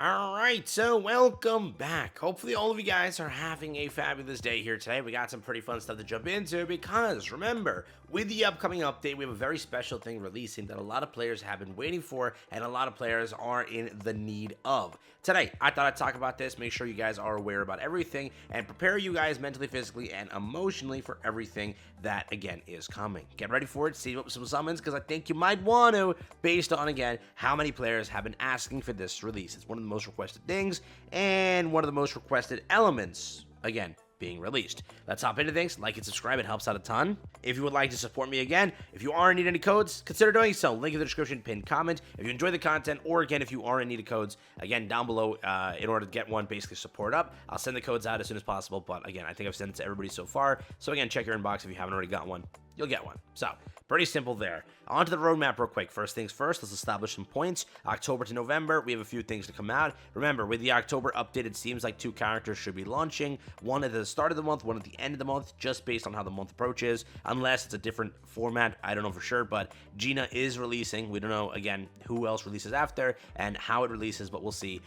All right, so welcome back. Hopefully, all of you guys are having a fabulous day here today. We got some pretty fun stuff to jump into because remember, with the upcoming update, we have a very special thing releasing that a lot of players have been waiting for and a lot of players are in the need of. Today, I thought I'd talk about this, make sure you guys are aware about everything, and prepare you guys mentally, physically, and emotionally for everything that, again, is coming. Get ready for it, save up some summons, because I think you might want to, based on, again, how many players have been asking for this release. It's one of the most requested things, and one of the most requested elements, again, being released. Let's hop into things. Like and subscribe, it helps out a ton. If you would like to support me again, if you are in need of any codes, consider doing so. Link in the description, pinned comment. If you enjoy the content, or again, if you are in need of codes, again, down below, in order to get one, basically support up. I'll send the codes out as soon as possible, but again, I think I've sent it to everybody so far. So again, check your inbox if you haven't already got one. You'll get one. So, pretty simple there. On to the roadmap real quick. First things first, let's establish some points. October to November, we have a few things to come out. Remember, with the October update, it seems like 2 characters should be launching. One at the start of the month, one at the end of the month, just based on how the month approaches. Unless it's a different format, I don't know for sure, but Gina is releasing. We don't know, again, who else releases after and how it releases, but we'll see.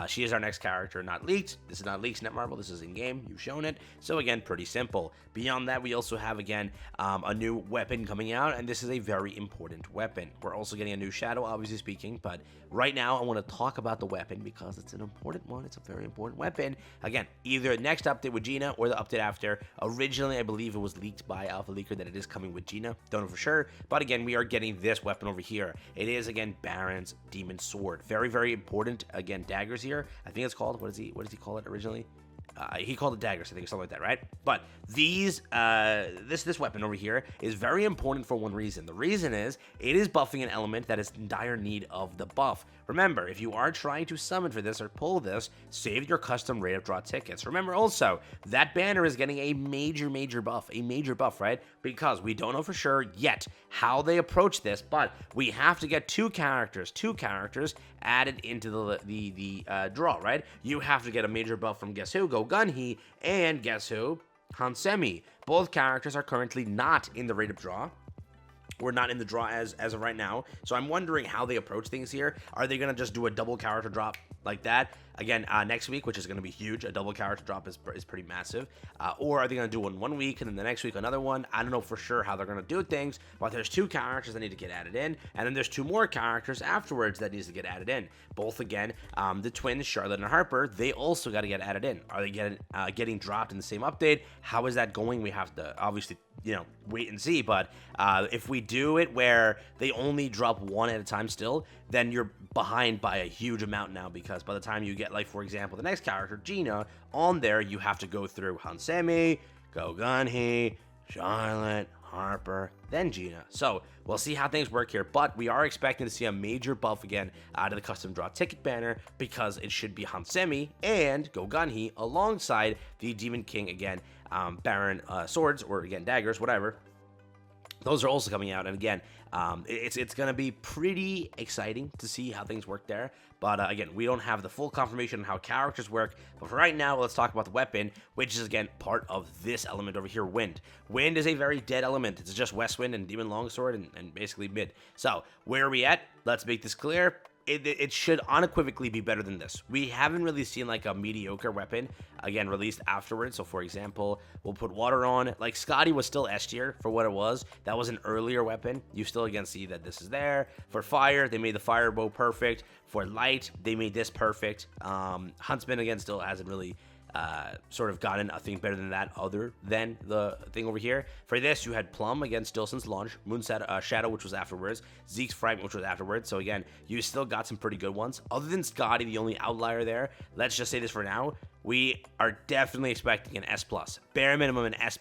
She is our next character, not leaked. This is not leaked, Netmarble. This is in-game. You've shown it. So, again, pretty simple. Beyond that, we also have, again, a new weapon coming out, and this is a very important weapon. We're also getting a new shadow, obviously speaking, but right now I want to talk about the weapon because it's an important one. It's a very important weapon. Again, either next update with Gina or the update after. Originally, I believe it was leaked by Alpha Leaker that it is coming with Gina. Don't know for sure, but again, we are getting this weapon over here. It is, again, Baron's Demon Sword. Very, very important. Again, daggers here. I think it's called, what does he call it originally? He called it daggers, I think, something like that, right? But these, this weapon over here is very important for one reason. The reason is it is buffing an element that is in dire need of the buff. Remember, if you are trying to summon for this or pull this, save your custom rate of draw tickets. Remember also, that banner is getting a major buff, right? Because we don't know for sure yet how they approach this, but we have to get two characters added into the draw, right? You have to get a major buff from guess who? Go Gunhi, and guess who? Hansemi. Both characters are currently not in the rate of draw. We're not in the draw as of right now. So I'm wondering how they approach things here. Are they going to just do a double character drop like that? Again, next week, which is going to be huge. A double character drop is pretty massive. Or are they going to do one week and then the next week another one? I don't know for sure how they're going to do things. But there's 2 characters that need to get added in. And then there's 2 more characters afterwards that needs to get added in. Both, again, the twins, Charlotte and Harper, they also got to get added in. Are they getting dropped in the same update? How is that going? We have to obviously, wait and see. But if we do it where they only drop one at a time still, then you're behind by a huge amount now, because by the time you get, like, for example, the next character, Gina, on there, you have to go through Hansemi, Go Gunhi, Charlotte, Harper, then Gina. So we'll see how things work here, but we are expecting to see a major buff again out of the custom draw ticket banner, because it should be Hansemi and Go Gunhi alongside the Demon King, again, Baron swords, or again daggers, whatever. Those are also coming out, and again, it's going to be pretty exciting to see how things work there. But again, we don't have the full confirmation on how characters work. But for right now, let's talk about the weapon, which is, again, part of this element over here, Wind. Wind is a very dead element. It's just Westwind and Demon Longsword and basically mid. So, where are we at? Let's make this clear. It should unequivocally be better than this. We haven't really seen, like, a mediocre weapon, again, released afterwards. So, for example, we'll put water on. Like, Scotty was still S tier for what it was. That was an earlier weapon. You still, again, see that this is there. For fire, they made the fire bow perfect. For light, they made this perfect. Huntsman, again, still hasn't really sort of gotten a thing better than that, other than the thing over here. For this, you had Plum, again, still since launch, Moon Shadow, which was afterwards, Zeke's Fragment, which was afterwards. So again, you still got some pretty good ones. Other than Scotty, the only outlier there, let's just say this for now, we are definitely expecting an S+, bare minimum an S+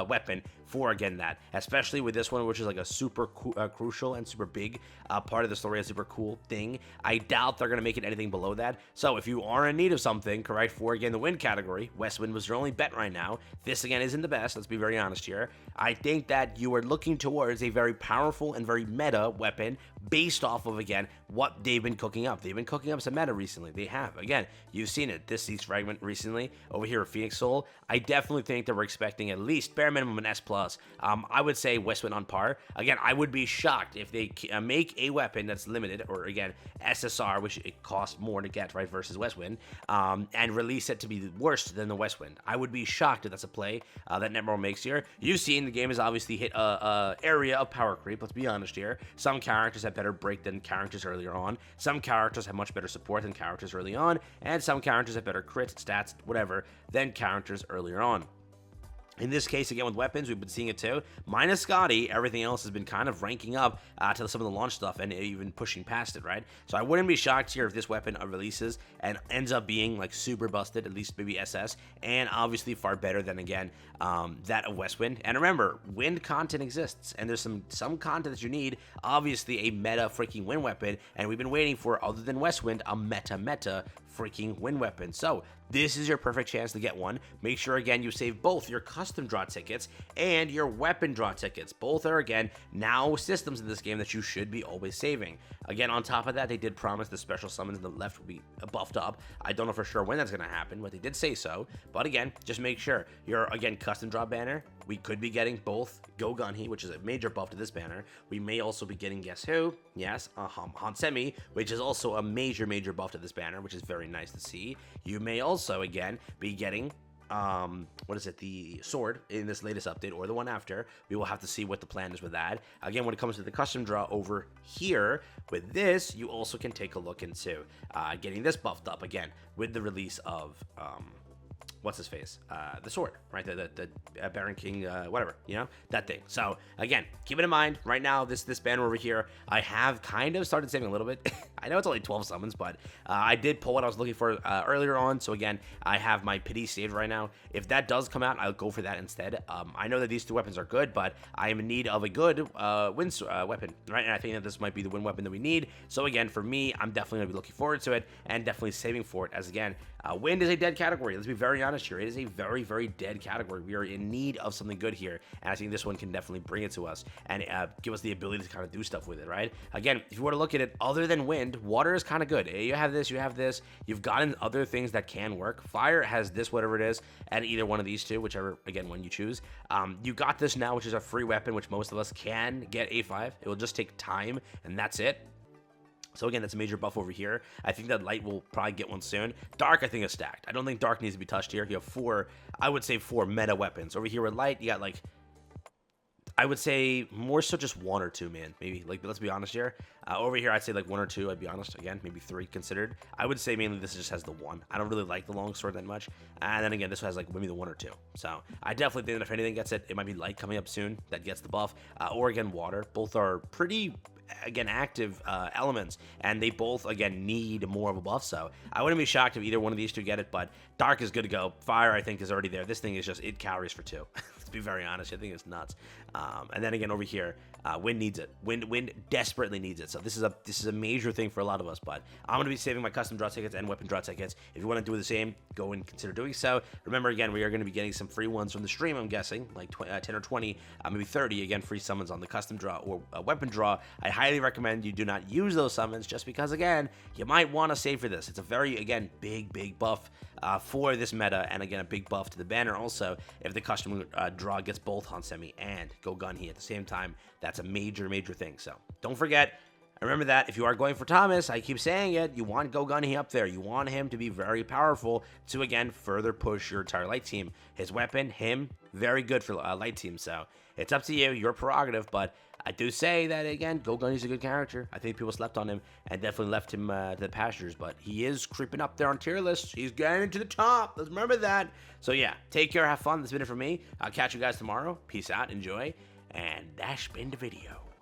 weapon for, again, that, especially with this one, which is like a super crucial and super big part of the story, a super cool thing. I doubt they're going to make it anything below that. So if you are in need of something, correct, for, again, the Wind category, Westwind was your only bet right now. This, again, isn't the best, let's be very honest here. I think that you are looking towards a very powerful and very meta weapon based off of, again, what they've been cooking up. They've been cooking up some meta recently. They have. Again, you've seen it. This Zeke's Fragment recently over here with Phoenix Soul. I definitely think that we're expecting at least bare minimum an S+, plus. I would say Westwind on par. Again, I would be shocked if they make a weapon that's limited, or again, SSR, which it costs more to get, right, versus Westwind, and release it to be worse than the Westwind. I would be shocked if that's a play that Netmarble makes here. You've seen the game has obviously hit a area of power creep, let's be honest here. Some characters have better break than characters earlier on. Some characters have much better support than characters early on, and some characters have better crit, stats, whatever, than characters earlier on. In this case, again, with weapons, we've been seeing it too. Minus Scotty, everything else has been kind of ranking up to some of the launch stuff and even pushing past it, right? So I wouldn't be shocked here if this weapon releases and ends up being like super busted, at least maybe SS, and obviously far better than, again, that of Westwind. And remember, wind content exists, and there's some content that you need. Obviously, a meta freaking wind weapon, and we've been waiting for, other than Westwind, a meta freaking wind weapon. So this is your perfect chance to get one. Make sure, again, you save both your custom draw tickets and your weapon draw tickets. Both are, again, now systems in this game that you should be always saving. Again, on top of that, they did promise the special summons in the left will be buffed up. I don't know for sure when that's going to happen, but they did say so. But again, just make sure your, again, custom draw banner. We could be getting both Go Gunhi, which is a major buff to this banner. We may also be getting, guess who? Yes, Hansemi, which is also a major buff to this banner, which is very nice to see. You may also, again, be getting what is it, the sword in this latest update or the one after. We will have to see what the plan is with that. Again, when it comes to the custom draw over here with this, you also can take a look into getting this buffed up again with the release of what's his face, the sword, right? The Baron King, whatever, you know, that thing. So again, keep it in mind. Right now, this banner over here, I have kind of started saving a little bit. I know it's only 12 summons, but I did pull what I was looking for earlier on. So again, I have my pity saved right now. If that does come out, I'll go for that instead. I know that these two weapons are good, but I am in need of a good wind weapon, right? And I think that this might be the wind weapon that we need. So again, for me, I'm definitely gonna be looking forward to it and definitely saving for it, as again, wind is a dead category. Let's be very honest here. It is a very dead category. We are in need of something good here, and I think this one can definitely bring it to us and give us the ability to kind of do stuff with it, right? Again, if you were to look at it, other than wind, water is kind of good. You have this, you've gotten other things that can work. Fire has this, whatever it is, and either one of these two, whichever, again, one you choose. You got this now, which is a free weapon, which most of us can get A5. It will just take time, and that's it. So again, that's a major buff over here. I think that light will probably get one soon. Dark, I think, is stacked. I don't think dark needs to be touched here. You have four, I would say 4 meta weapons. Over here with light, you got like, I would say more so just 1 or 2, man. Maybe, like, let's be honest here. Over here, I'd say like 1 or 2, I'd be honest. Again, maybe 3 considered. I would say mainly this just has the 1. I don't really like the longsword that much. And then again, this has like maybe the 1 or 2. So I definitely think that if anything gets it, it might be light coming up soon that gets the buff. Or again, water. Both are pretty, again, active elements, and they both, again, need more of a buff. So I wouldn't be shocked if either one of these two get it, but dark is good to go. Fire, I think, is already there. This thing is just, it calories for 2. Let's be very honest. I think it's nuts. And then again, over here, wind needs it. Wind desperately needs it. So this is a major thing for a lot of us, but I'm going to be saving my custom draw tickets and weapon draw tickets. If you want to do the same, go and consider doing so. Remember, again, we are going to be getting some free ones from the stream, I'm guessing, like 10 or 20, maybe 30, again, free summons on the custom draw or weapon draw. I highly recommend you do not use those summons just because, again, you might want to save for this. It's a very, again, big buff for this meta, and again, a big buff to the banner also. If the custom draw gets both Hansemi and Go Gunhi at the same time, that's a major thing. So don't forget, remember that if you are going for Thomas, I keep saying it, you want Go Gunhi up there. You want him to be very powerful to, again, further push your entire light team. His weapon, him, very good for light team. So it's up to you, your prerogative, but I do say that, again, Go Gunhi's a good character. I think people slept on him and definitely left him to the pastures, but he is creeping up there on tier lists. He's getting to the top. Let's remember that. So yeah, take care, have fun. That's been it for me. I'll catch you guys tomorrow. Peace out, enjoy, and that's been the video.